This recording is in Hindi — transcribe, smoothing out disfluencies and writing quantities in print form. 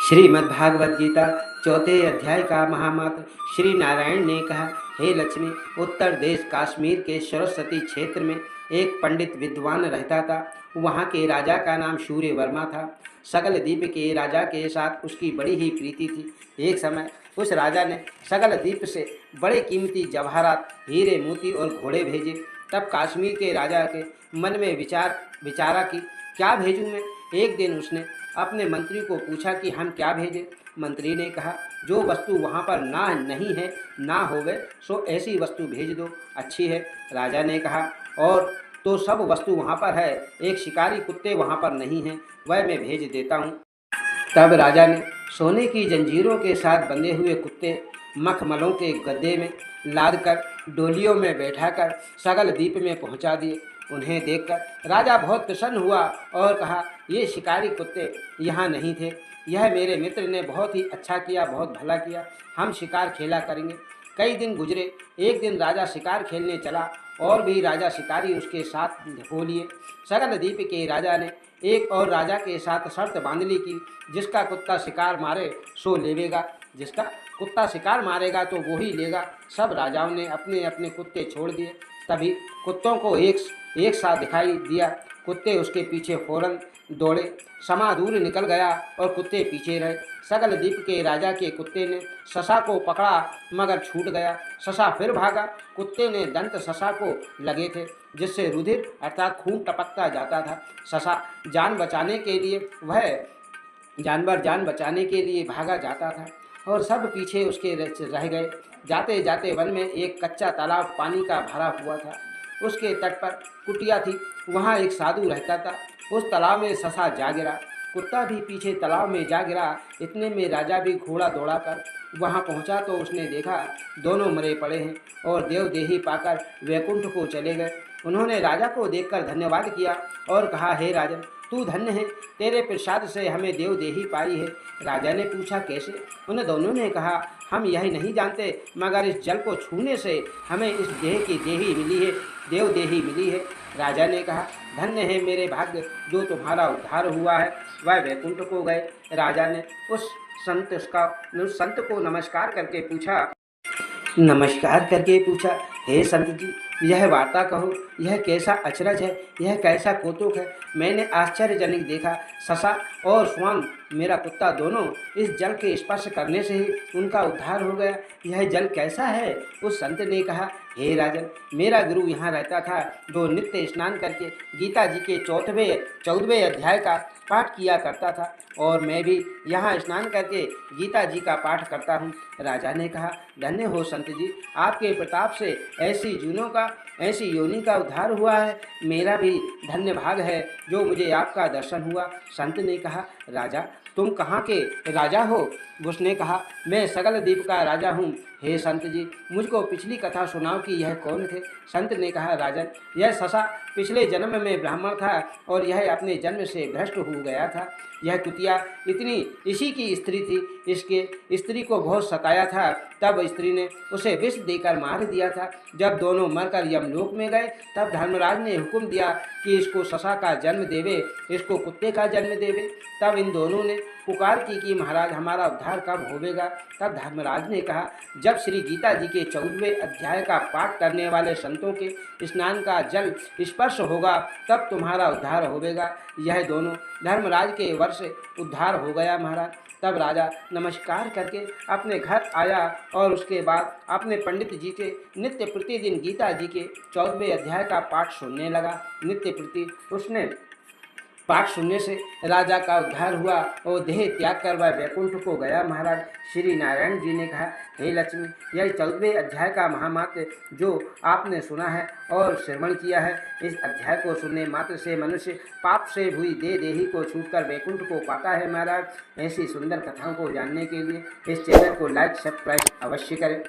श्रीमद्भागवत गीता चौथे अध्याय का महामंत्र। श्री नारायण ने कहा, हे लक्ष्मी, उत्तर देश काश्मीर के सरस्वती क्षेत्र में एक पंडित विद्वान रहता था। वहाँ के राजा का नाम सूर्य वर्मा था। सकल द्वीप के राजा के साथ उसकी बड़ी ही प्रीति थी। एक समय उस राजा ने सकल द्वीप से बड़े कीमती जवाहरात, हीरे, मोती और घोड़े भेजे। तब कश्मीर के राजा के मन में विचारा कि क्या भेजूं मैं। एक दिन उसने अपने मंत्री को पूछा कि हम क्या भेजें। मंत्री ने कहा, जो वस्तु वहाँ पर ना नहीं है ना होवे सो ऐसी वस्तु भेज दो, अच्छी है। राजा ने कहा, और तो सब वस्तु वहाँ पर है, एक शिकारी कुत्ते वहाँ पर नहीं हैं, वह मैं भेज देता हूँ। तब राजा ने सोने की जंजीरों के साथ बंधे हुए कुत्ते मखमलों के गद्दे में लाद कर डोलियों में बैठाकर सकल द्वीप में पहुंचा दिए। उन्हें देखकर राजा बहुत प्रसन्न हुआ और कहा, ये शिकारी कुत्ते यहाँ नहीं थे, यह मेरे मित्र ने बहुत ही अच्छा किया, बहुत भला किया, हम शिकार खेला करेंगे। कई दिन गुजरे। एक दिन राजा शिकार खेलने चला और भी राजा शिकारी उसके साथ हो लिए। सकल द्वीप के राजा ने एक और राजा के साथ शर्त बांध ली कि जिसका कुत्ता शिकार मारे सो लेवेगा, जिसका कुत्ता शिकार मारेगा तो वो ही लेगा। सब राजाओं ने अपने अपने कुत्ते छोड़ दिए। तभी कुत्तों को एक साथ दिखाई दिया। कुत्ते उसके पीछे फौरन दौड़े। समा दूर निकल गया और कुत्ते पीछे रहे। सकल द्वीप के राजा के कुत्ते ने ससा को पकड़ा मगर छूट गया। ससा फिर भागा। कुत्ते ने दंत ससा को लगे थे, जिससे रुधिर अर्थात खून टपकता जाता था। ससा जान बचाने के लिए भागा जाता था और सब पीछे उसके रह गए। जाते जाते वन में एक कच्चा तालाब पानी का भरा हुआ था। उसके तट पर कुटिया थी, वहाँ एक साधु रहता था। उस तालाब में ससा जा गिरा, कुत्ता भी पीछे तालाब में जा गिरा। इतने में राजा भी घोड़ा दौड़ा कर वहाँ पहुँचा तो उसने देखा दोनों मरे पड़े हैं और देवदेही पाकर वैकुंठ को चले गए। उन्होंने राजा को देखकर धन्यवाद किया और कहा, हे राजन, तू धन्य है, तेरे प्रसाद से हमें देवदेही पाई है। राजा ने पूछा, कैसे? उन दोनों ने कहा, हम यही नहीं जानते, मगर इस जल को छूने से हमें इस देह की देही मिली है, देवदेही मिली है। राजा ने कहा, धन्य है मेरे भाग्य, जो तुम्हारा उद्धार हुआ है। वह वैकुंठ को गए। राजा ने उस संत को नमस्कार करके पूछा, हे संत जी, यह वार्ता कहो, यह कैसा अचरज है, यह कैसा कौतुक है। मैंने आश्चर्यजनक देखा, ससा और श्वान मेरा कुत्ता दोनों इस जल के स्पर्श करने से ही उनका उद्धार हो गया। यह जल कैसा है? उस संत ने कहा, हे राजन, मेरा गुरु यहाँ रहता था, जो नित्य स्नान करके गीता जी के 14वें अध्याय का पाठ किया करता था, और मैं भी यहाँ स्नान करके गीता जी का पाठ करता हूँ। राजा ने कहा, धन्य हो संत जी, आपके प्रताप से ऐसी योनि का उद्धार हुआ है। मेरा भी धन्य भाग है जो मुझे आपका दर्शन हुआ। संत ने कहा, राजा, तुम कहाँ के राजा हो? उसने कहा, मैं सकल द्वीप का राजा हूँ। हे संत जी, मुझको पिछली कथा सुनाओ कि यह कौन थे। संत ने कहा, राजन, यह ससा पिछले जन्म में ब्राह्मण था और यह अपने जन्म से भ्रष्ट हो गया था। यह कुतिया इसी की स्त्री थी। इसके स्त्री को बहुत सताया था, तब स्त्री ने उसे विष देकर मार दिया था। जब दोनों मरकर यमलोक में गए, तब धर्मराज ने हुक्म दिया कि इसको ससा का जन्म देवे, इसको कुत्ते का जन्म देवे। तब इन दोनों ने पुकार की कि महाराज, हमारा उद्धार कब होवेगा? तब धर्मराज ने कहा, जब श्री गीता जी के 14वें अध्याय का पाठ करने वाले संतों के स्नान का जल स्पर्श होगा, तब तुम्हारा उद्धार होवेगा। यह दोनों धर्मराज के वर्ष उद्धार हो गया महाराज। तब राजा नमस्कार करके अपने घर आया और उसके बाद अपने पंडित जी के नित्य प्रतिदिन गीता जी के 14वें अध्याय का पाठ सुनने लगा। नित्य प्रति उसने पाठ सुनने से राजा का उद्धार हुआ और देह त्याग कर वह वैकुंठ को गया महाराज। श्री नारायण जी ने कहा, हे लक्ष्मी, यह 14वें अध्याय का महामात्र जो आपने सुना है और श्रवण किया है, इस अध्याय को सुनने मात्र से मनुष्य पाप से हुई देही को छूटकर वैकुंठ को पाता है महाराज। ऐसी सुंदर कथाओं को जानने के लिए इस चैनल को लाइक सब्सक्राइब अवश्य करें।